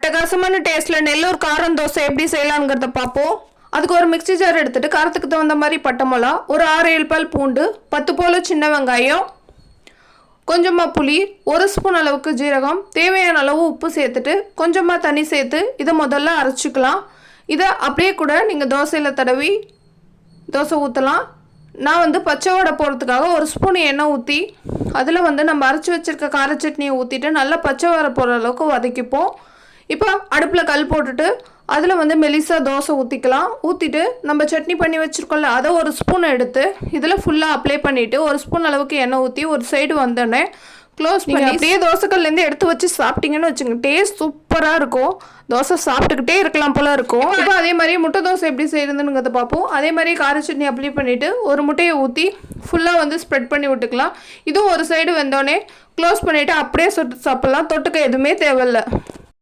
அட்டகாசமான டேஸ்ட்டில் நெல்லூர் காரம் தோசை எப்படி செய்யலாங்கிறத பார்ப்போம். அதுக்கு ஒரு மிக்ஸி ஜார் எடுத்துகிட்டு காரத்துக்கு தகுந்த மாதிரி பட்டை மிளகா, ஒரு 6-7 பல் பூண்டு, 10 போல் சின்ன வெங்காயம், கொஞ்சமாக புளி, 1 ஸ்பூன் அளவுக்கு ஜீரகம், தேவையான அளவு உப்பு சேர்த்துட்டு கொஞ்சமாக தண்ணி சேர்த்து இதை முதல்ல அரைச்சிக்கலாம். இதை அப்படியே கூட நீங்கள் தோசையில் தடவி தோசை ஊற்றலாம். நான் பச்சை வடை போடுறதுக்காக 1 ஸ்பூன் எண்ணெய் ஊற்றி அதில் நம்ம அரைச்சி வச்சுருக்க கார சட்னியை ஊற்றிட்டு நல்லா பச்சை வடை போடுற அளவுக்கு வதக்கிப்போம். இப்போ அடுப்பில் கல் போட்டுட்டு அதில் மெலிசா தோசை ஊற்றிக்கலாம். ஊற்றிட்டு நம்ம சட்னி பண்ணி வச்சுருக்கோம்ல அதை 1 ஸ்பூன் எடுத்து இதில் ஃபுல்லாக அப்ளை பண்ணிவிட்டு 1 ஸ்பூன் அளவுக்கு எண்ணெய் ஊற்றி ஒரு சைடு வந்தோடனே க்ளோஸ் பண்ணி அப்படியே தோசைக்கல்லேருந்து எடுத்து வச்சு சாப்பிட்டீங்கன்னு வச்சுங்க, டேஸ்ட் சூப்பராக இருக்கும். தோசை சாப்பிட்டுக்கிட்டே இருக்கலாம் போல் இருக்கும். இப்போ அதே மாதிரி முட்டை தோசை எப்படி செய்யறதுங்கிறத பார்ப்போம். அதே மாதிரி கார சட்னி அப்ளை பண்ணிவிட்டு ஒரு முட்டையை ஊற்றி ஃபுல்லாக ஸ்ப்ரெட் பண்ணி விட்டுக்கலாம். இதுவும் ஒரு சைடு வெந்தோடனே க்ளோஸ் பண்ணிவிட்டு அப்படியே சுட்டு சாப்பிட்லாம். தொட்டுக்க எதுவுமே தேவையில்லை.